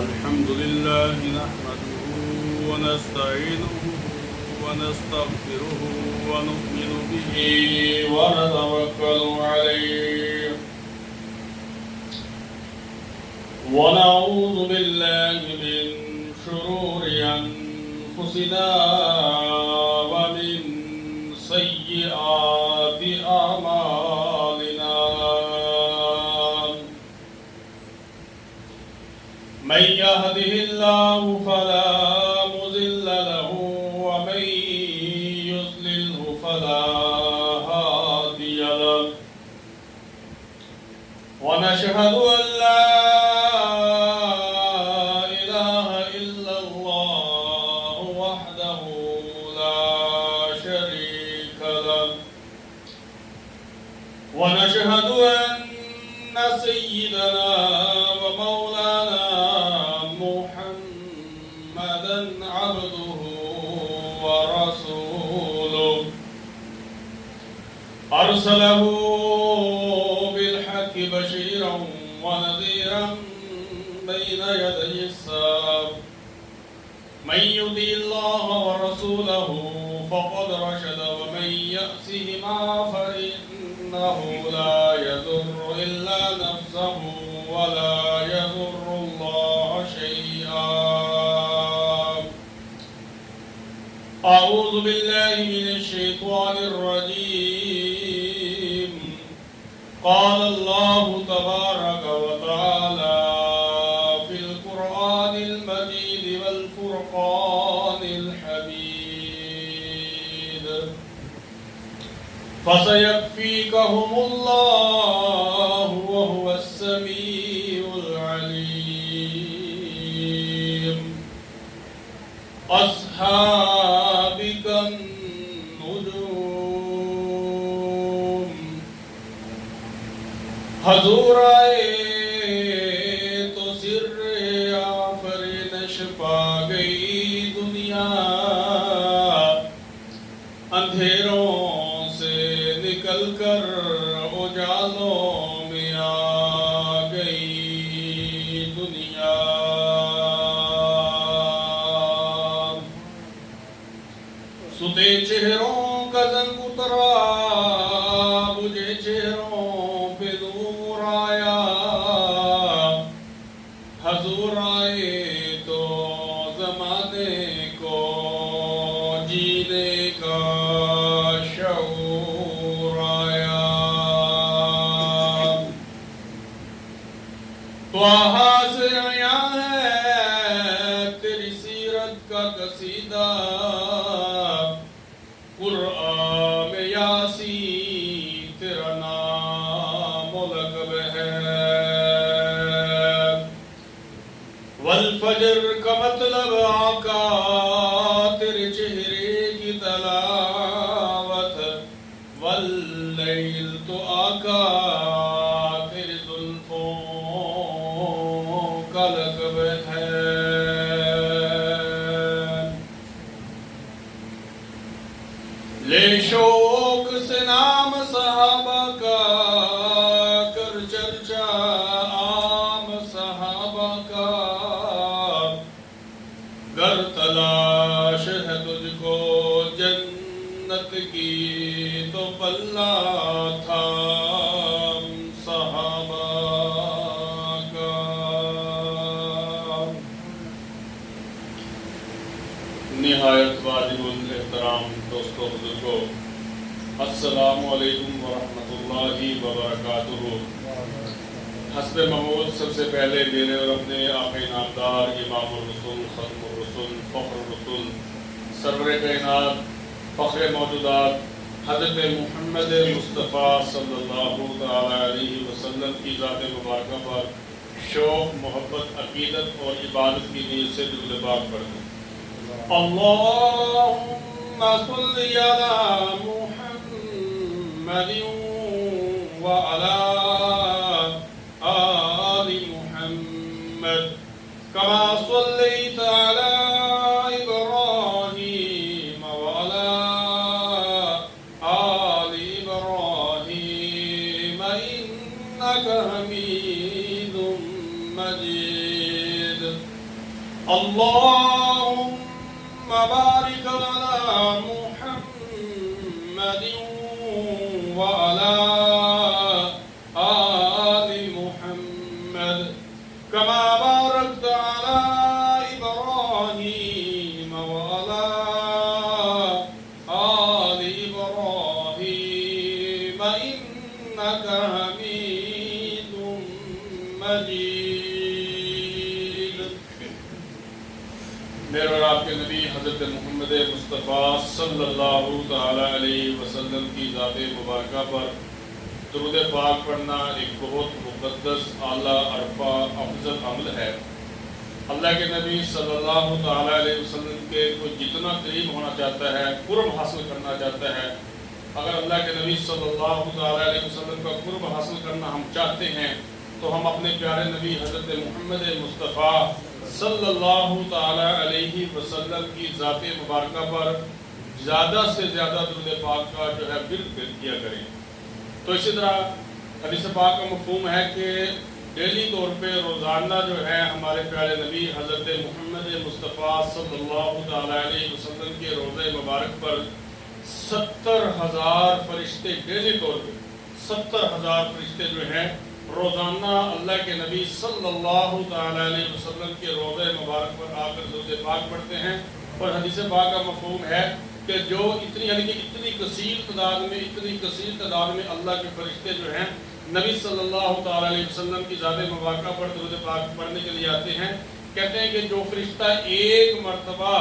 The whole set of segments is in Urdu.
الحمد لله نحمده ونستعينه ونستغفره ونؤمن به ونتوكل عليه ونعوذ بالله من شرور أنفسنا ومن سيئات أعمالنا من يهده الله فلا مضل له ومن يضلله فلا هادي له ونشهد أن لا إله إلا الله وحده لا شريك له ونشهد أن سيدنا ومولانا محمدا عبده ورسوله أرسله بالحق بشيرا ونذيرا بين يدي الساعة من يطع الله ورسوله فقد رشد ومن يعصهما فإنه لا يضر إلا نفسه ولا يضر الله شيئا. أعوذ بالله من الشيطان الرجيم. قال الله تبارك وتعالى في القرآن المجيد والفرقان الحميد فسيكفيكهم الله وهو السميع العليم. أصحابك النجوم حضور آئے تو سر آفرینش پا گئی دنیا اندھیروں سے نکل کر اجالوں میں آ گئی دنیا. ستے چہروں کا زنگ اترا بجھے چہروں پہ نور آیا حضور آئے تو زمانے کو جینے کا شعور آیا. تو سے عیاں ہے تیری سیرت کا قصیدہ قرآن میں یاسین تیرا نام و لقب ہے. والفجر کا مطلب آقا تیرے چہرے کی تلاوت واللیل تو آقا تیرے زلفوں کا لقب ہے. لے شوق سے نام صحابہ کا کر چرچا عام صحابہ کا. گر تلاش ہے تجھ کو جنت کی تو پلہ تھا صحابہ کا. نہایت واجب الاحترام دوستو بزرگو، السلام علیکم ورحمۃ اللہ وبرکاتہ. حسب معمول سب سے پہلے میرے اور اپنے آقا نامدار امام الرسول ختم الرسول فخر الرسول سرور کائنات فخر موجودات حضرت محمد مصطفیٰ صلی اللہ تعالی علیہ وسلم کی ذات مبارکہ پر شوق محبت عقیدت اور عبادت کی نیت سے درود پاک پڑھیں. اللہم صلی علی محمد وعلی آل محمد كما صليت على إبراهيم وعلى آل إبراهيم إنك حميد مجيد. اللهم بارك على محمد وعلى آل محمد كما باركت على إبراهيم وعلى آل إبراهيم إنك حميد مجيد. میرے اور آپ کے نبی حضرت محمد مصطفیٰ صلی اللہ تعالی علیہ وسلم کی ذات مبارکہ پر درود پاک پڑھنا ایک بہت مقدس، اعلیٰ، عرفہ، افضل عمل ہے. اللہ کے نبی صلی اللہ تعالی علیہ وسلم کے کوئی جتنا قریب ہونا چاہتا ہے، قرب حاصل کرنا چاہتا ہے، اگر اللہ کے نبی صلی اللہ تعالی علیہ وسلم کا قرب حاصل کرنا ہم چاہتے ہیں تو ہم اپنے پیارے نبی حضرت محمد مصطفیٰ صلی اللہ تعالی علیہ وسلم کی ذات مبارکہ پر زیادہ سے زیادہ درود پاک کا جو ہے ورد کیا کریں. تو اسی طرح حدیث پاک کا مفہوم ہے کہ ڈیلی طور پہ روزانہ جو ہے ہمارے پیارے نبی حضرت محمد مصطفیٰ صلی اللہ تعالی علیہ وسلم کے روضہ مبارک پر 70,000 فرشتے، ڈیلی طور پہ 70,000 فرشتے جو ہیں روزانہ اللہ کے نبی صلی اللہ تعالی علیہ وسلم کے روضہ مبارک پر آ کر درود پاک پڑھتے ہیں. اور حدیث پاک کا مفہوم ہے کہ جو اتنی کثیر تعداد میں اللہ کے فرشتے جو ہیں نبی صلی اللہ تعالی علیہ وسلم کی ذات مبارکہ پر درود پاک پڑھنے کے لیے آتے ہیں، کہتے ہیں کہ جو فرشتہ ایک مرتبہ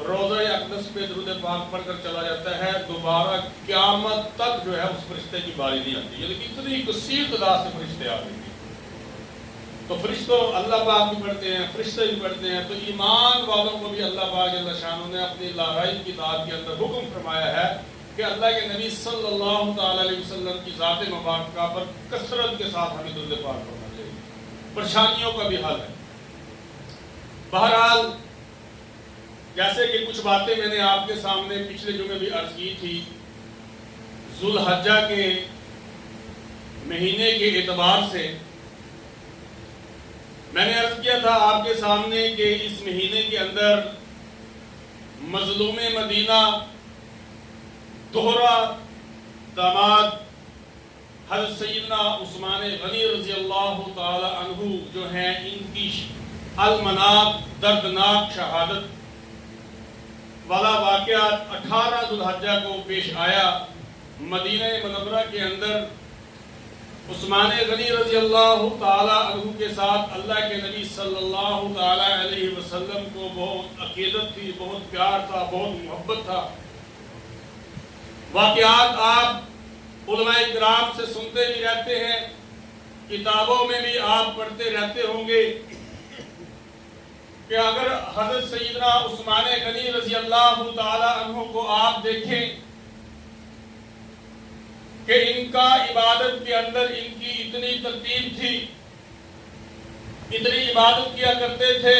روضہ اقدس پہ درود پاک پڑھ کر چلا جاتا ہے، دوبارہ قیامت تک جو ہے اس فرشتے کی باری نہیں آتی. یعنی کہ اتنی کثیر تعداد سے فرشتے آتے ہیں. تو فرشتوں اللہ پاک بھی پڑھتے ہیں، فرشتے بھی پڑھتے ہیں. تو ایمان والوں کو بھی اللہ پاک جل شانہ نے اپنی لارائی کتاب کے اندر حکم فرمایا ہے کہ اللہ کے نبی صلی اللہ تعالی علیہ وسلم کی ذات مبارکہ پر کثرت کے ساتھ ہمیں درود پاک پڑھنا چاہیے. پریشانیوں کا بھی حل ہے. بہرحال جیسے کہ کچھ باتیں میں نے آپ کے سامنے پچھلے جمعے بھی عرض کی تھی، ذو الحجہ کے مہینے کے اعتبار سے میں نے عرض کیا تھا آپ کے سامنے کہ اس مہینے کے اندر مظلوم مدینہ دوہرا داماد حضرت سیدنا عثمان غنی رضی اللہ تعالی عنہ جو ہیں، ان کی المناق دردناک شہادت والا واقعات 18 ذو الحجہ کو پیش آیا. مدینہ منورہ کے اندر عثمان غنی رضی اللہ تعالی عنہ کے ساتھ اللہ کے نبی صلی اللہ تعالی علیہ وسلم کو بہت عقیدت تھی، بہت پیار تھا، بہت محبت تھا. واقعات آپ علماء کرام سے سنتے بھی رہتے ہیں، کتابوں میں بھی آپ پڑھتے رہتے ہوں گے کہ اگر حضرت سیدنا عثمان غنی رضی اللہ تعالی عنہ کو آپ دیکھیں کہ ان کا عبادت کے اندر ان کی اتنی ترتیب تھی، اتنی عبادت کیا کرتے تھے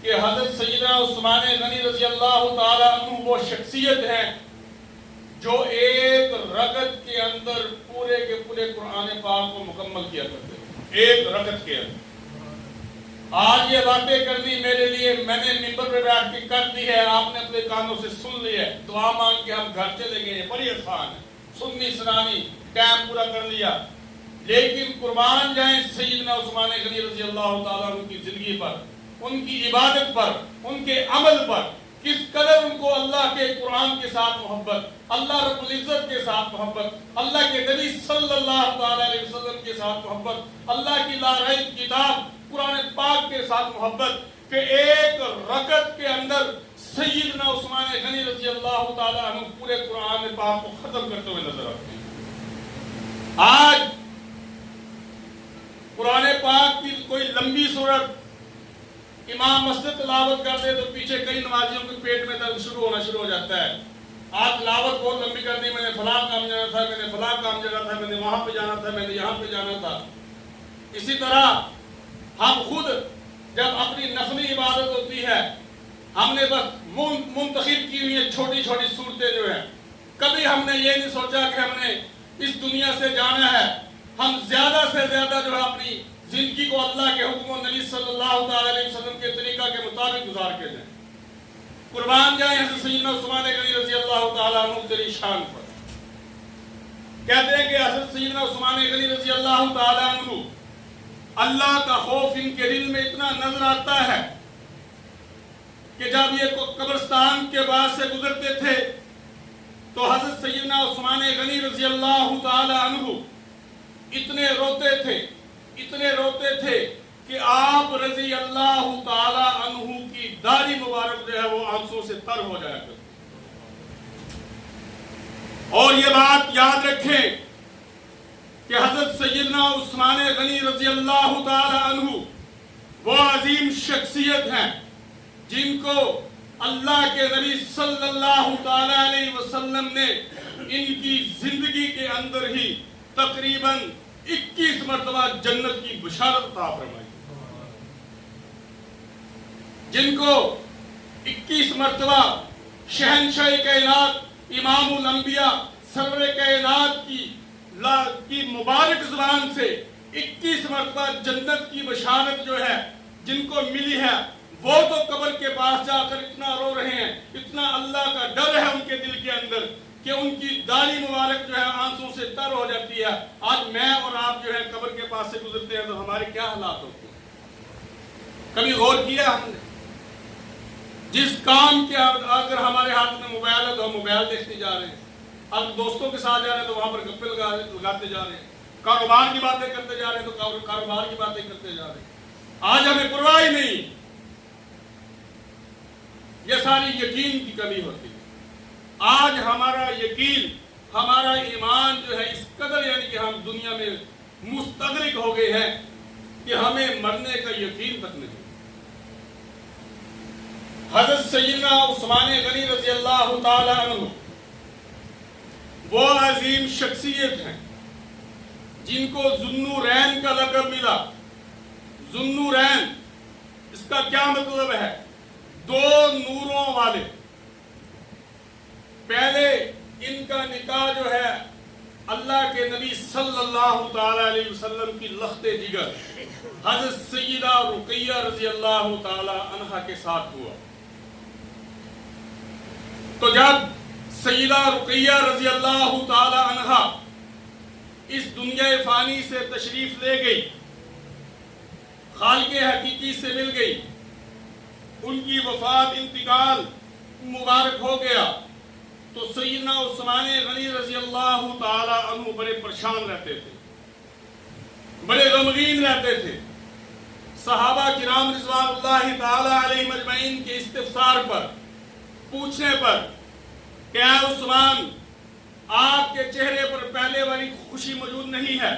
کہ حضرت سیدنا عثمان غنی رضی اللہ تعالی عنہ وہ شخصیت ہے جو ایک رکعت کے اندر پورے کے پورے قرآن پاک کو مکمل کیا کرتے ہیں. ایک رکعت کے اندر. آج یہ باتیں کر دی میرے لیے، میں نے ممبر پہ بیٹھ کے کر دی ہے، آپ نے اپنے کانوں سے سن لی ہے، دعا مانگ کے ہم گھر چلے گئے، بڑی آسان ہے، سننی سنانی ٹائم پورا کر لیا. لیکن قربان جائیں سیدنا عثمان غنی رضی اللہ تعالیٰ عنہ کی زندگی پر، ان کی عبادت پر، ان کے عمل پر، کس قدر ان کو اللہ کے قرآن کے ساتھ محبت، اللہ رب العزت کے ساتھ محبت، اللہ کے نبی صلی اللہ علیہ وسلم کے ساتھ محبت، اللہ کی لارحیب کتاب قرآن پاک کے ساتھ محبت، کہ ایک رکعت کے اندر سیدنا عثمان غنی رضی اللہ تعالیٰ عنہ پورے قرآن پاک کو ختم کرتے ہوئے نظر آتے ہیں. آج قرآن پاک کی کوئی لمبی سورت امام مسجد تلاوت کرتے تو پیچھے کئی نمازیوں کے پیٹ میں درد شروع ہو جاتا ہے. آج تلاوت بہت لمبی کر دی، میں نے فلاں کام جانا تھا، میں نے فلاں کام جانا تھا، میں نے وہاں پہ جانا تھا، میں نے یہاں پہ جانا تھا. اسی طرح ہم خود جب اپنی نفلی عبادت ہوتی ہے، ہم نے بس منتخب کی ہوئی ہیں چھوٹی چھوٹی صورتیں جو ہیں. کبھی ہم نے یہ نہیں سوچا کہ ہم نے اس دنیا سے جانا ہے. ہم زیادہ سے زیادہ جو ہے اپنی زندگی کو اللہ کے حکم و نبی صلی اللہ علیہ وسلم کے طریقہ کے مطابق گزار کے جائیں. قربان جائیں حضرت سیدنا عثمان غنی رضی اللہ تعالیٰ عنہ تیری شان پر. کہتے ہیں کہ حضرت سیدنا عثمان غنی رضی اللہ تعالیٰ عنہ اللہ کا خوف ان کے دل میں اتنا نظر آتا ہے کہ جب یہ قبرستان کے بعد سے گزرتے تھے تو حضرت سیدنا عثمان غنی رضی اللہ تعالیٰ عنہ اتنے روتے تھے کہ آپ رضی اللہ تعالیٰ عنہ کی داڑھی مبارک جو ہے وہ آنسوں سے تر ہو جایا کرتی. اور یہ بات یاد رکھیں کہ حضرت سیدنا عثمان غنی رضی اللہ تعالیٰ عنہ وہ عظیم شخصیت ہیں جن کو اللہ کے نبی صلی اللہ تعالیٰ علیہ وسلم نے ان کی زندگی کے اندر ہی تقریباً 21 مرتبہ جنت کی بشارت عطا فرمائی. جن کو 21 مرتبہ شہنشاہ کائنات امام الانبیاء سرور کائنات کی مبارک زبان سے 21 مرتبہ جنت کی بشارت جو ہے جن کو ملی ہے وہ تو قبر کے پاس جا کر اتنا رو رہے ہیں, اتنا اللہ کا ڈر ہے ان کے دل کے اندر کہ ان کی داڑھی مبارک جو ہے آنسوں سے تر ہو جاتی ہے. آج میں اور آپ جو ہے قبر کے پاس سے گزرتے ہیں تو ہمارے کیا حالات ہوتے ہیں؟ کبھی غور کیا ہم نے؟ جس کام کے اگر ہمارے ہاتھ میں موبائل ہے تو ہم موبائل دیکھتے جا رہے ہیں, اب دوستوں کے ساتھ جا رہے ہیں تو وہاں پر گپے لگاتے جا رہے ہیں, کاروبار کی باتیں کرتے جا رہے ہیں تو کاروبار کی باتیں کرتے جا رہے ہیں. آج ہمیں پرواہ ہی نہیں. یہ ساری یقین کی کمی ہوتی ہے. آج ہمارا یقین, ہمارا ایمان جو ہے اس قدر یعنی کہ ہم دنیا میں مستغرق ہو گئے ہیں کہ ہمیں مرنے کا یقین تک نہیں. حضرت سیدنا عثمان غنی رضی اللہ تعالی عنہ وہ عظیم شخصیت ہیں جن کو ذوالنورین کا لقب ملا. ذوالنورین اس کا کیا مطلب ہے؟ دو نوروں والے. پہلے ان کا نکاح جو ہے اللہ کے نبی صلی اللہ تعالی علیہ وسلم کی لخت جگر حضرت سیدہ رقیہ رضی اللہ تعالی عنہا کے ساتھ ہوا. تو جب سیدہ رقیہ رضی اللہ تعالی عنہا اس دنیا فانی سے تشریف لے گئی, خالق حقیقی سے مل گئی, ان کی وفات انتقال مبارک ہو گیا, تو سیدنا عثمان غنی رضی اللہ تعالی عنہ بڑے پریشان رہتے تھے, بڑے غمگین رہتے تھے. صحابہ کرام رضوان اللہ تعالی علیہم اجمعین کے استفسار پر, پوچھنے پر کہ اے عثمان, آپ کے چہرے پر پہلے والی خوشی موجود نہیں ہے,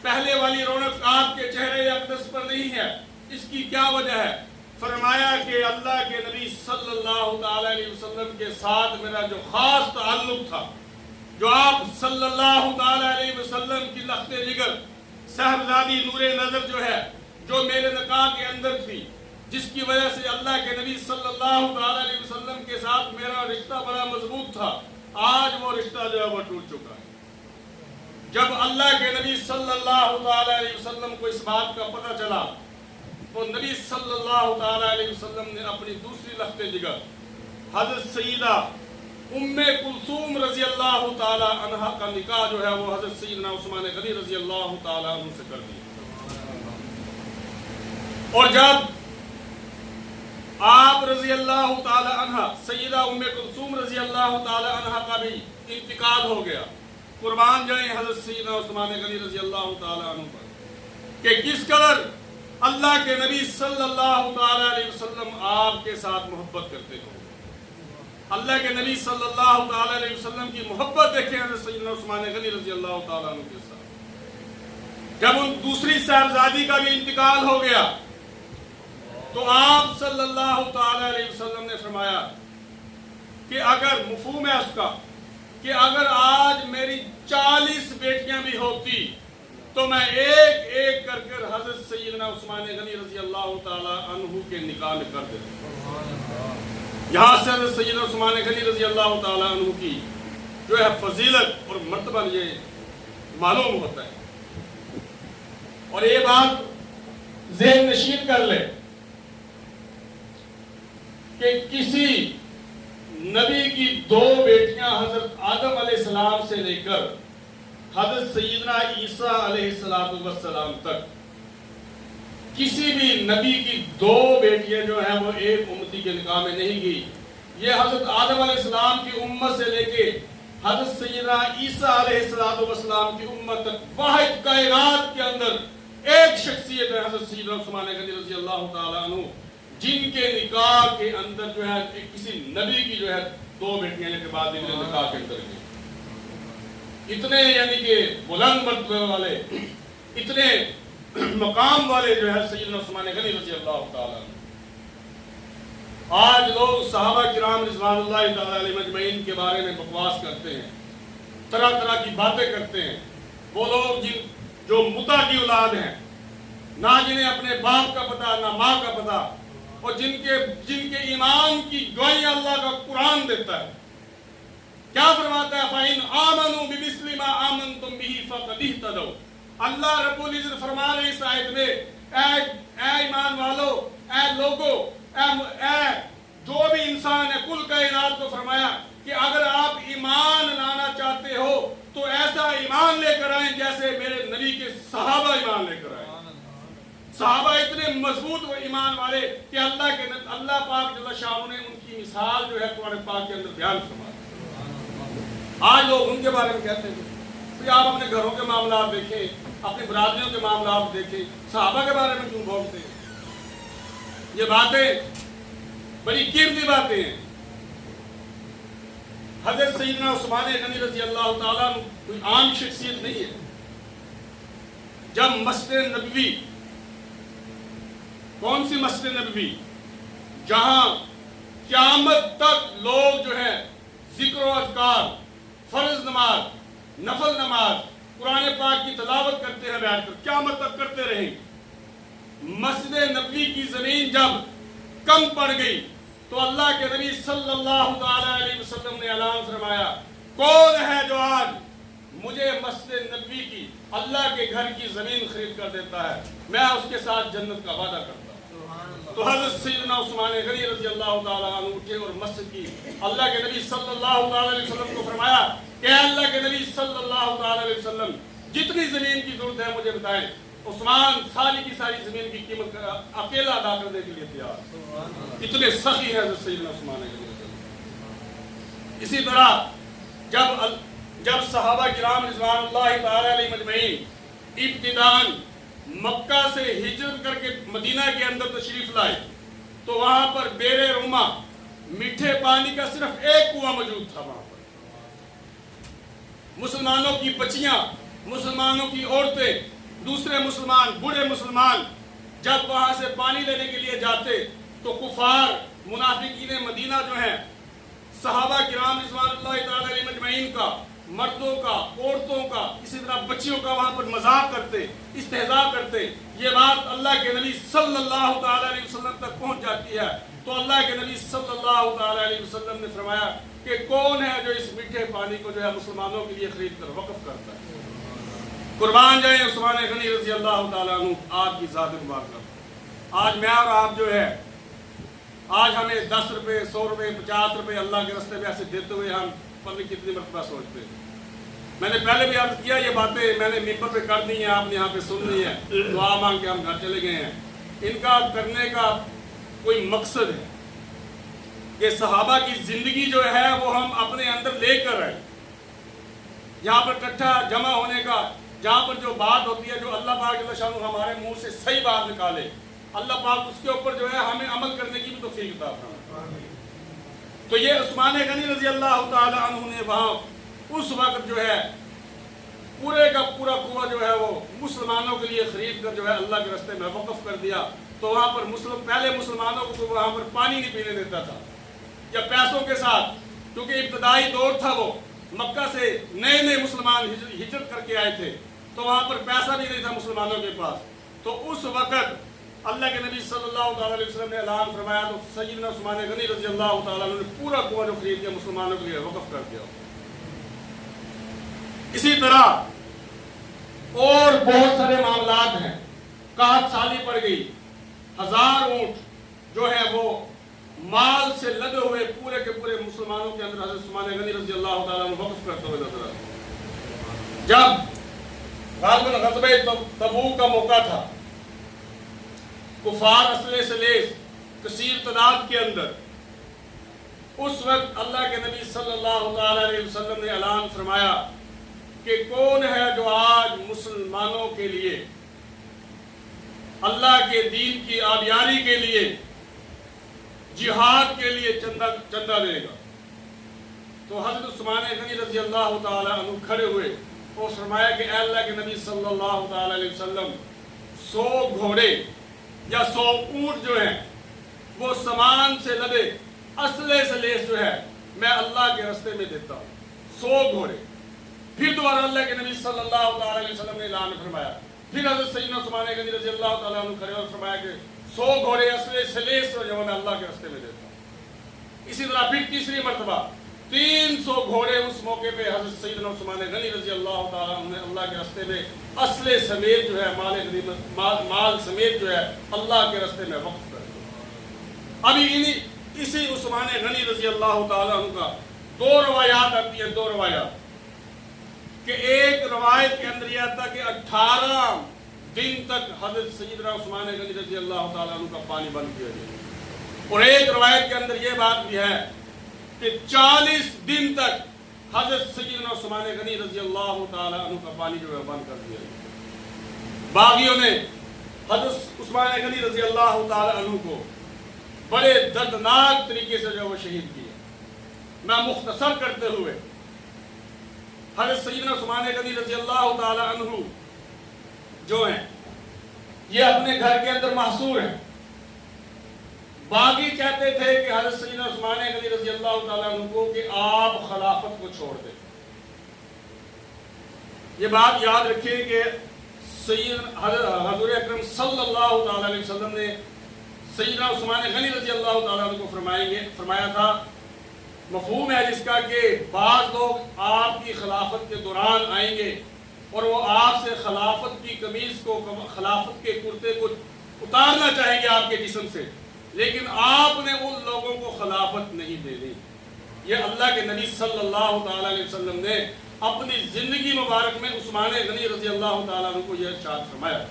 پہلے والی رونق آپ کے چہرے اقدس پر نہیں ہے, اس کی کیا وجہ ہے؟ فرمایا کہ اللہ کے نبی صلی اللہ تعالی علیہ وسلم کے ساتھ میرا جو خاص تعلق تھا, جو آپ صلی اللہ تعالی علیہ وسلم کی لخت جگر صاحبزادی نور نظر جو ہے جو میرے نکاح کے اندر تھی, جس کی وجہ سے اللہ کے نبی صلی اللہ تعالی علیہ وسلم کے ساتھ میرا رشتہ بڑا مضبوط تھا, آج وہ رشتہ جو ہے وہ ٹوٹ چکا ہے. جب اللہ کے نبی صلی اللہ تعالی علیہ وسلم کو اس بات کا پتہ چلا تو نبی صلی اللہ تعالی علیہ وسلم نے اپنی دوسری لخت جگر حضرت سیدہ ام کلثوم رضی اللہ تعالی عنہا کا نکاح جو ہے وہ حضرت سیدنا عثمان غنی رضی اللہ تعالی عنہ سے کر دیا. اور جب آپ رضی اللہ تعالی عنہ سیدہ ام کلثوم رضی اللہ تعالی عنہ کا بھی انتقال ہو گیا, قربان جائیں حضرت سیدنا عثمان غنی رضی اللہ تعالی عنہ پر کہ کس قدر اللہ کے نبی صلی اللہ تعالی علیہ وسلم آپ کے ساتھ محبت کرتے ہیں. اللہ کے نبی صلی اللہ تعالی علیہ وسلم کی محبت دیکھیں حضرت سیدنا عثمان غنی رضی اللہ تعالی عنہ کے ساتھ. جب ان دوسری صاحبزادی کا بھی انتقال ہو گیا تو آپ صلی اللہ تعالی علیہ وسلم نے فرمایا کہ اگر مفہوم ہے اس کا کہ اگر آج میری 40 بیٹیاں بھی ہوتی تو میں ایک ایک کر کر حضرت سیدنا عثمان غنی رضی اللہ تعالی عنہ کے نکاح میں کر دیتا. یہاں سے حضرت سیدنا عثمان غنی رضی اللہ تعالی عنہ کی جو ہے فضیلت اور مرتبہ یہ معلوم ہوتا ہے. اور یہ بات ذہن نشین کر لے کہ کسی نبی کی دو بیٹیاں حضرت آدم علیہ السلام سے لے کر حضرت سیدنا عیسیٰ علیہ السلام تک کسی بھی نبی کی دو بیٹیاں جو ہیں وہ ایک امتی کے نکاح میں نہیں گئی. یہ حضرت آدم علیہ السلام کی امت سے لے کے حضرت سیدنا عیسیٰ علیہ السلام کی امت تک واحد کائنات کے اندر ایک شخصیت ہے حضرت سیدنا عثمان غنی رضی اللہ تعالیٰ عنہ, جن کے نکاح کے اندر جو ہے کسی نبی کی جو ہے دو بیٹیاں کے بعد نکاح کے اندر گئی. اتنے یعنی کہ بلند مرتبے والے, اتنے مقام والے جو ہے سیدنا عثمان غنی رضی اللہ تعالیٰ عنہ. آج لوگ صحابہ کرام رضوان اللہ تعالیٰ علیہ مجمعین کے بارے میں بکواس کرتے ہیں, طرح طرح کی باتیں کرتے ہیں. وہ لوگ جو متا کی اولاد ہیں, نہ جنہیں اپنے باپ کا پتہ نہ ماں کا پتہ, اور جن کے ایمان کی گواہی اللہ کا قرآن دیتا ہے. کیا فرماتا ہے؟ فَإِنْ آمَنُوا بِمِثْلِ مَا آمَنْتُمْ بِهِ فَقَدِ اهْتَدَوْا. اللہ رب العزت فرما رہے اس آیت میں, اے ایمان والو, اے لوگو, اے جو بھی انسان ہے, کل کائنات کو فرمایا کہ اگر آپ ایمان لانا چاہتے ہو تو ایسا ایمان لے کر آئیں جیسے میرے نبی کے صحابہ ایمان لے کر آئیں. صحابہ اتنے مضبوط و ایمان والے کہ اللہ پاک جل شانہ نے ان کی مثال جو ہے قرآن پاک کے اندر بیان فرمایا. آج لوگ ان کے بارے میں کہتے ہیں کہ آپ اپنے گھروں کے معاملات دیکھیں, اپنی برادریوں کے معاملات دیکھیں, صحابہ کے بارے میں کیوں بولتے ہیں؟ یہ باتیں بڑی قیمتی باتیں ہیں. حضرت سیدنا عثمان غنی رضی اللہ تعالیٰ عنہ کوئی عام شخصیت نہیں ہے. جب مسجد نبوی, کون سی مسجد نبوی جہاں قیامت تک لوگ جو ہے ذکر و اذکار, فرض نماز, نفل نماز, قرآن پاک کی تلاوت کرتے ہیں بیٹھ کر, قیامت تک کرتے رہیں. مسجد نبوی کی زمین جب کم پڑ گئی تو اللہ کے نبی صلی اللہ علیہ وسلم نے اعلان فرمایا, کون ہے جو آج مجھے مسجد نبوی کی, اللہ کے گھر کی زمین خرید کر دیتا ہے, میں اس کے ساتھ جنت کا وعدہ کرتا ہوں. تو حضرت سیدنا عثمان غنی رضی اللہ تعالیٰ عنہ اٹھے اور مسجد کی اللہ کے نبی صلی اللہ علیہ وسلم کو فرمایا کہ اللہ کے نبی صلی اللہ علیہ وسلم جتنی زمین کی ضرورت ہے مجھے بتائیں. عثمان ساری کی ساری زمین کی قیمت اکیلا ادا کرنے کے لیے تیار. اتنے سخی ہیں حضرت سیدنا عثمان غنی رضی اللہ. اسی طرح جب صحابہ کرام رضوان اللہ تعالیٰ علیہ مجمعین ابتداءً مکہ سے ہجرت کر کے مدینہ کے اندر تشریف لائے تو وہاں پر بیر روما, میٹھے پانی کا صرف ایک کنواں موجود تھا. وہاں پر مسلمانوں کی بچیاں, مسلمانوں کی عورتیں, دوسرے مسلمان, بوڑھے مسلمان جب وہاں سے پانی لینے کے لیے جاتے تو کفار منافقین مدینہ جو ہیں صحابہ کرام رضوان اللہ تعالیٰ علیہ مجمعین کا, مردوں کا, عورتوں کا, اسی طرح بچیوں کا وہاں پر مذاق کرتے, استہزاء کرتے. یہ بات اللہ کے نبی صلی اللہ تعالیٰ علیہ وسلم تک پہنچ جاتی ہے تو اللہ کے نبی صلی اللہ تعالیٰ علیہ وسلم نے فرمایا کہ کون ہے جو اس میٹھے پانی کو جو ہے مسلمانوں کے لیے خرید کر وقف کرتا ہے. قربان جائیں عثمان غنی رضی اللہ تعالیٰ عنہ آپ کی ذات مبارکہ. آج میں اور آپ جو ہے, آج ہمیں 10 روپے, 100 روپے, 50 روپے اللہ کے راستے میں ایسے دیتے ہوئے ہم پتہ کتنی مرتبہ سوچتے ہیں. میں نے پہلے بھی عرض کیا, یہ باتیں میں نے ممبر پہ کر دی ہیں, آپ نے یہاں پہ سن لی ہے, دعا مانگ کے ہم گھر چلے گئے ہیں. ان کا کرنے کا کوئی مقصد ہے کہ صحابہ کی زندگی جو ہے وہ ہم اپنے اندر لے کر آئیں. یہاں پر اکٹھا جمع ہونے کا, جہاں پر جو بات ہوتی ہے, جو اللہ پاک جل شانہ ہمارے منہ سے صحیح بات نکالے, اللہ پاک اس کے اوپر جو ہے ہمیں عمل کرنے کی بھی توفیق عطا فرمائے. تو یہ عثمان غنی رضی اللہ تعالی عنہ نے وہاں اس وقت جو ہے پورے کا پورا کنواں جو ہے وہ مسلمانوں کے لیے خرید کر جو ہے اللہ کے راستے میں وقف کر دیا. تو وہاں پر پہلے مسلمانوں کو وہاں پر پانی نہیں پینے دیتا تھا, یا پیسوں کے ساتھ, کیونکہ ابتدائی دور تھا, وہ مکہ سے نئے مسلمان ہجرت کر کے آئے تھے تو وہاں پر پیسہ بھی نہیں تھا مسلمانوں کے پاس. تو اس وقت اللہ کے نبی صلی اللہ علیہ وسلم نے اعلان فرمایا تو سیدنا عثمان غنی رضی اللہ تعالیٰ عنہ نے پورا کنواں جو خرید کے مسلمانوں کے لیے وقف کر دیا. اسی طرح اور بہت سارے معاملات ہیں. قحط سالی پڑ گئی, 1000 اونٹ جو ہے وہ مال سے لدے ہوئے پورے کے پورے مسلمانوں کے اندر حضرت عثمان غنی رضی اللہ تعالیٰ عنہ وقف کرتے ہوئے نظر آتے. جب غزوہ تبوک کا موقع تھا، کفار اسلحے سے لیس کثیر تعداد کے اندر، اس وقت اللہ کے نبی صلی اللہ علیہ وسلم نے اعلان فرمایا کہ کون ہے جو آج مسلمانوں کے لیے اللہ کے دین کی آبیاری کے لیے جہاد کے لیے چندہ دے گا. تو حضرت عثمان غنی رضی اللہ تعالی عنہ کھڑے ہوئے اور فرمایا کہ اے اللہ کے نبی صلی اللہ تعالی علیہ وسلم 100 گھوڑے یا 100 اونٹ جو ہیں وہ سامان سے لدے اسلحے سے لیس جو ہے میں اللہ کے راستے میں دیتا ہوں. 100 گھوڑے. پھر دوبارہ اللہ کے نبی صلی اللہ تعالی علیہ وسلم نے اعلان فرمایا. پھر حضرت سیدنا عثمان غنی رضی اللہ تعالیٰ عنہ کھڑے اور فرمایا کہ 100 گھوڑے اسلحے سے لیس جو میں اللہ کے راستے میں دیتا ہوں. اسی طرح پھر تیسری مرتبہ 300 گھوڑے اس موقع پہ حضرت سیدنا عثمان غنی رضی اللہ تعالیٰ عنہ نے اللہ کے راستے میں اسلحے سمیت جو ہے مال سمیت جو ہے اللہ کے راستے میں وقف کر دیا. ابھی اسی عثمان غنی رضی اللہ تعالیٰ عنہ کا 2 روایات آتی ہیں. 2 روایات کہ ایک روایت کے اندر یہ آتا کہ 18 دن تک حضرت سیدنا عثمان غنی رضی اللہ تعالیٰ عنہ کا پانی بند کیا گیا، اور ایک روایت کے اندر یہ بات بھی ہے کہ 40 دن تک حضرت سیدنا عثمان غنی رضی اللہ تعالیٰ عنہ کا پانی جو ہے بند کر دیا گیا. باغیوں نے حضرت عثمان غنی رضی اللہ تعالیٰ عنہ کو بڑے دردناک طریقے سے جو وہ شہید کیا. میں مختصر کرتے ہوئے حضرت سیدنا عثمان غنی رضی اللہ تعالیٰ عنہ جو ہیں یہ اپنے گھر کے اندر محصور ہیں. باغی کہتے تھے کہ حضرت سیدنا عثمان غنی رضی اللہ تعالیٰ عنہ کو کہ آپ خلافت کو چھوڑ دیں. یہ بات یاد رکھیں کہ حضور اکرم صلی اللہ تعالیٰ علیہ وسلم نے سیدنا عثمان غنی رضی اللہ تعالیٰ عنہ کو فرمایا تھا، مفہوم ہے جس کا کہ بعض لوگ آپ کی خلافت کے دوران آئیں گے اور وہ آپ سے خلافت کی قمیض کو، خلافت کے کرتے کو اتارنا چاہیں گے آپ کے جسم سے، لیکن آپ نے ان لوگوں کو خلافت نہیں دینی. یہ اللہ کے نبی صلی اللہ تعالیٰ علیہ وسلم نے اپنی زندگی مبارک میں عثمان غنی رضی اللہ تعالیٰ عنہ کو یہ ارشاد فرمایا.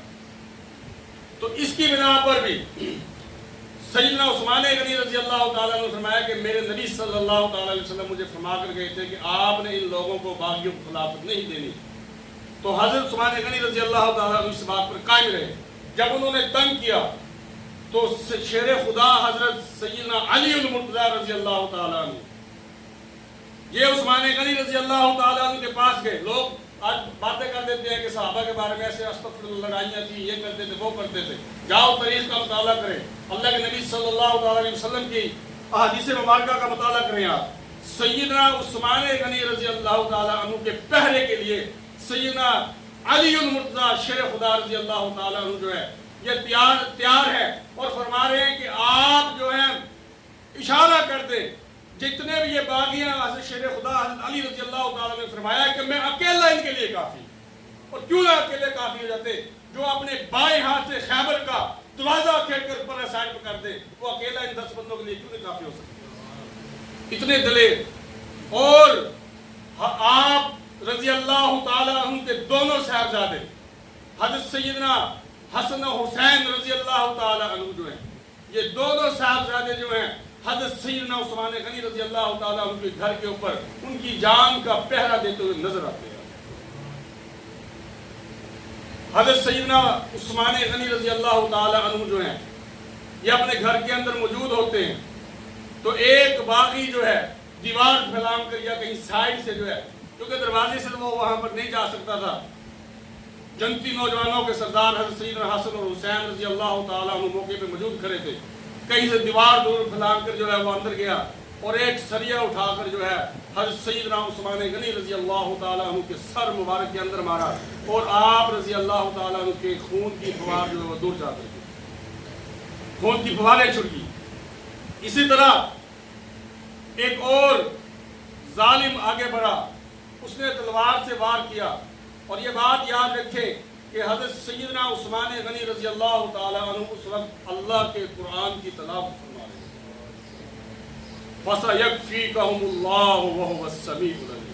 تو اس کی بنا پر بھی سیدنا عثمان غنی رضی اللہ تعالیٰ عنہ نے فرمایا کہ میرے نبی صلی اللہ تعالیٰ علیہ وسلم مجھے فرما کر گئے تھے کہ آپ نے ان لوگوں کو باغیوں کو خلافت نہیں دینی. تو حضرت عثمان غنی رضی اللہ تعالیٰ عنہ اس بات پر قائم رہے. جب انہوں نے تنگ کیا تو شیر خدا حضرت سیدنا علی المرتضیٰ رضی اللہ تعالیٰ عنہ یہ عثمان غنی رضی اللہ تعالیٰ عنہ کے پاس گئے. لوگ آج باتیں کر دیتے ہیں کہ صحابہ کے بارے میں ایسے استغفر اللہ لڑائیاں تھیں، یہ کرتے تھے وہ کرتے تھے. جاؤ تاریخ کا مطالعہ کریں، اللہ کے نبی صلی اللہ تعالیٰ علیہ وسلم کی احادیث مبارکہ کا مطالعہ کریں. آپ سیدنا عثمان غنی رضی اللہ تعالیٰ عنہ کے پہرے کے لیے سیدنا علی المرتضیٰ شیر خدا رضی اللہ تعالیٰ عنہ جو ہے یہ تیار ہے اور فرما رہے ہیں کہ آپ جو ہیں اشارہ کر دیں جتنے بھی یہ باغی ہیں. حضرت شیر خدا حضرت علی رضی اللہ تعالیٰ نے فرمایا کہ میں اکیلا ان کے لیے کافی. اور کیوں نہ اکیلے کافی ہو جاتے؟ جو اپنے بائیں ہاتھ سے خیبر کا دروازہ کھیل کر اوپر سائڈ پہ کر دے، وہ اکیلا ان 10 بندوں کے لیے کیوں نہیں کافی ہو سکتے؟ اتنے دلیر. اور آپ رضی اللہ تعالیٰ عنہ کے دونوں صاحبزادے حضرت سیدنا حسن و حسین رضی اللہ تعالیٰ عنہ جو ہیں، یہ دونوں صاحبزادے جو ہیں حضرت سیدنا عثمان غنی رضی اللہ تعالیٰ عنہ کے گھر کے اوپر ان کی جان کا پہرا دیتے ہوئے نظر آتے ہیں. حضرت سیدنا عثمان غنی رضی اللہ تعالیٰ عنہ جو ہیں یہ اپنے گھر کے اندر موجود ہوتے ہیں تو ایک باغی جو ہے دیوار پھیلان کر یا کہیں سائڈ سے جو ہے، کیونکہ دروازے سے وہ وہاں پر نہیں جا سکتا تھا، جنتی نوجوانوں کے سردار حضرت سیدنا حسن اور حسین رضی اللہ تعالیٰ عنہ موقع پہ موجود کھڑے تھے. کہیں سے دیوار دور پھیلان کر جو ہے وہ اندر گیا اور ایک سریہ اٹھا کر جو ہے حضرت سیدنا عثمان غنی رضی اللہ تعالیٰ عنہ کے سر مبارک کے اندر مارا اور آپ رضی اللہ تعالیٰ عنہ کے خون کی فوار جو ہے وہ دور جا کر خون کی فواریں چھڑکی. اسی طرح ایک اور ظالم آگے بڑھا، اس نے تلوار سے وار کیا. اور یہ بات یاد رکھیں کہ حضرت سیدنا عثمان غنی رضی اللہ تعالیٰ عنہ اس وقت اللہ کے قرآن کی تلاوت فرما رہے تھے۔ فَسَيَكْفِيكَهُمُ اللَّهُ وَهُوَ السَّمِيعُ الْعَلِيمُ۔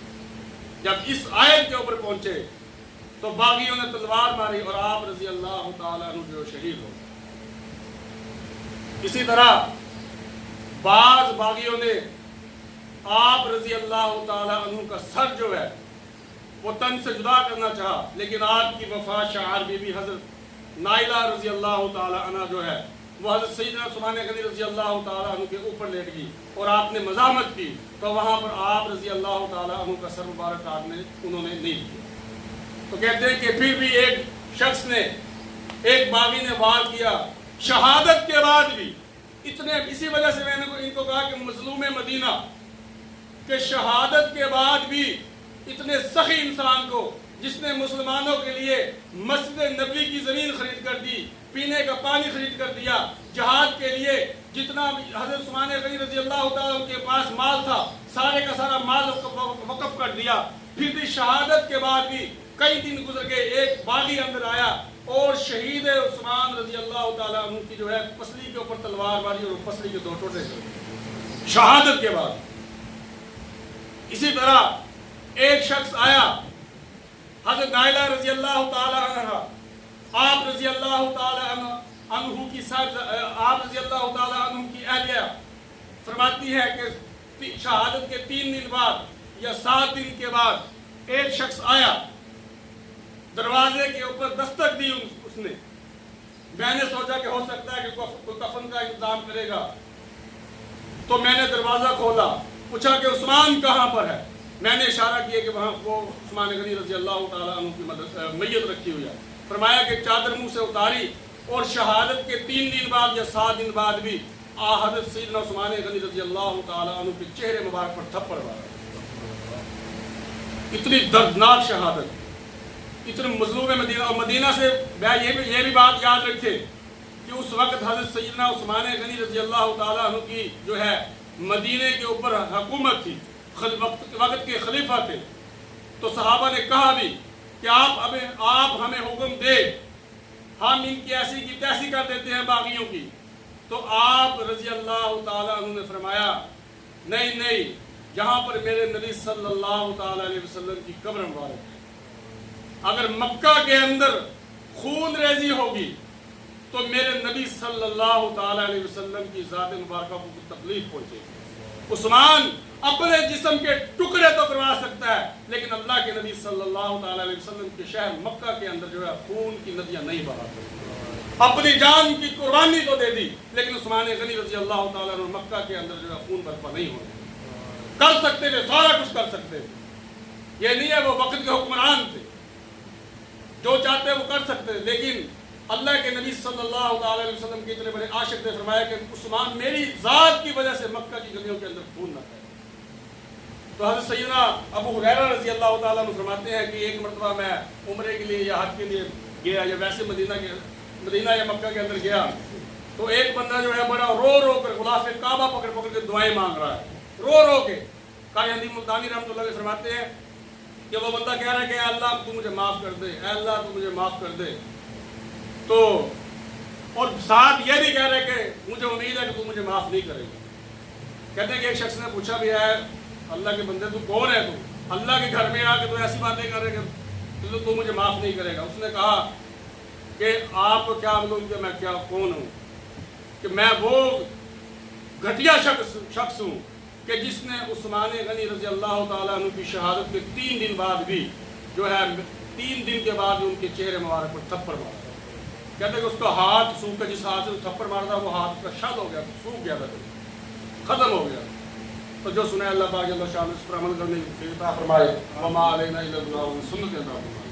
جب اس آیت کے اوپر پہنچے تو باغیوں نے تلوار ماری اور آپ رضی اللہ تعالیٰ عنہ جو شہید ہو۔ اسی طرح بعض باغیوں نے آپ رضی اللہ تعالیٰ عنہ کا سر جو ہے وہ تن سے جدا کرنا چاہا، لیکن آپ کی وفات شعار بی بی حضرت نائلہ رضی اللہ تعالیٰ عنہ جو ہے وہ حضرت سیدنا عثمان غنی رضی اللہ تعالیٰ عنہ کے اوپر لیٹ گئی اور آپ نے مزاحمت کی تو وہاں پر آپ رضی اللہ تعالیٰ عنہ کا سر مبارک انہوں نے نہیں کیا۔ تو کہتے ہیں کہ پھر بھی ایک شخص نے، ایک باغی نے وار کیا شہادت کے بعد بھی اتنے، اسی وجہ سے میں نے ان کو کہا کہ مظلوم مدینہ، کہ شہادت کے بعد بھی اتنے سخی انسان کو جس نے مسلمانوں کے لیے مسجد نبوی کی زمین خرید کر دی، پینے کا پانی خرید کر دیا، جہاد کے لیے جتنا حضرت عثمان غنی رضی اللہ تعالیٰ کے پاس مال تھا سارے کا سارا مال وقف کر دیا، پھر بھی شہادت کے بعد بھی کئی دن گزر گئے، ایک باغی اندر آیا اور شہید عثمان رضی اللہ تعالیٰ عنہ کی جو ہے پسلی کے اوپر تلوار ماری اور پسلی کے 2 ٹوٹے ہوئے شہادت کے بعد۔ اسی طرح ایک شخص آیا حضرت نائلہ رضی اللہ تعالیٰ عنہ، آپ رضی اللہ تعالیٰ عنہ کی آپ رضی اللہ تعالیٰ عنہ کی اہلیہ فرماتی ہے کہ شہادت کے 3 دن بعد یا 7 دن کے بعد ایک شخص آیا، دروازے کے اوپر دستک دی اس نے۔ میں نے سوچا کہ ہو سکتا ہے کہ کوئی کفن کا انتظام کرے گا، تو میں نے دروازہ کھولا، پوچھا کہ عثمان کہاں پر ہے؟ میں نے اشارہ کیا کہ وہاں وہ عثمان غنی رضی اللہ تعالیٰ عنہ کی میت رکھی ہوئی ہے۔ فرمایا کہ چادر منہ سے اتاری اور شہادت کے 3 دن بعد یا 7 دن بعد بھی حضرت سیدنا عثمان غنی رضی اللہ تعالیٰ عنہ کے چہرے مبارک پر تھپڑ مارا۔ اتنی دردناک شہادت، اتنے مظلوم مدینہ، اور مدینہ سے یہ بھی بات یاد رکھے کہ اس وقت حضرت سیدنا عثمان غنی رضی اللہ تعالیٰ عنہ کی جو ہے مدینے کے اوپر حکومت تھی، وقت کے خلیفہ تھے، تو صحابہ نے کہا بھی کہ آپ ہمیں حکم دے، ہم ان کی ایسی کی تیسی کر دیتے ہیں باغیوں کی۔ تو آپ رضی اللہ تعالیٰ عنہ نے فرمایا نہیں، جہاں پر میرے نبی صلی اللہ تعالیٰ علیہ وسلم کی قبر مبارک ہے، اگر مکہ کے اندر خون ریزی ہوگی تو میرے نبی صلی اللہ تعالیٰ علیہ وسلم کی ذات مبارکہ کو تکلیف پہنچے گی۔ عثمان اپنے جسم کے ٹکڑے تو کروا سکتا ہے، لیکن اللہ کے نبی صلی اللہ تعالیٰ علیہ وسلم کے شہر مکہ کے اندر جو ہے خون کی ندیاں نہیں بہا سکتا۔ اپنی جان کی قربانی تو دے دی، لیکن عثمان غنی رضی اللہ تعالیٰ عنہ مکہ کے اندر جو ہے خون برپا نہیں ہونے کر سکتے تھے، سارا کچھ کر سکتے تھے۔ یہ نہیں ہے وہ وقت کے حکمران تھے، جو چاہتے وہ کر سکتے تھے، لیکن اللہ کے نبی صلی اللہ تعالیٰ علیہ وسلم کے اتنے بڑے عاشق نے فرمایا کہ عثمان میری ذات کی وجہ سے مکہ کی گلیوں کے اندر خون نہ کرے۔ تو حضرت سیدنا ابو ہریرہ رضی اللہ تعالیٰ عنہ فرماتے ہیں کہ ایک مرتبہ میں عمرے کے لیے یا حج کے لیے گیا، یا ویسے مدینہ یا مکہ کے اندر گیا، تو ایک بندہ جو ہے بڑا رو کر غلاف کعبہ پکڑ کے دعائیں مانگ رہا ہے، رو کے۔ قاری حدیث ملتانی رحمۃ اللہ علیہ فرماتے ہیں کہ وہ بندہ کہہ رہا ہے کہ اے اللہ تو مجھے معاف کر دے، اے اللہ تو مجھے معاف کر دے، تو اور ساتھ یہ بھی کہہ رہے کہ مجھے امید ہے کہ تو مجھے معاف نہیں کرے گا۔ کہتے ہیں کہ ایک شخص نے پوچھا بھی ہے اللہ کے بندے تو کون ہے، تو اللہ کے گھر میں آ کے تو ایسی باتیں کر رہے کہ تو مجھے معاف نہیں کرے گا۔ اس نے کہا کہ آپ کو کیا معلوم کہ میں کیا کون ہوں، کہ میں وہ گھٹیا شخص ہوں کہ جس نے عثمان غنی رضی اللہ تعالیٰ عنہ کی شہادت کے 3 دن بعد بھی جو ہے 3 دن کے بعد ان کے چہرے مبارک پر تھپڑ مارا۔ کہتے ہیں کہ اس کا ہاتھ سوکھ کر، جس ہاتھ سے تھپڑ مارا تھا وہ ہاتھ کا شد ہو گیا، سوکھ گیا تھا، ختم ہو گیا۔ تو جو سنا اللہ پاک اللہ شاہ اس پر عمل کرنے کی توفیق عطا فرمائے۔ وما علینا الا البلاغ، سنت عطا فرمائے۔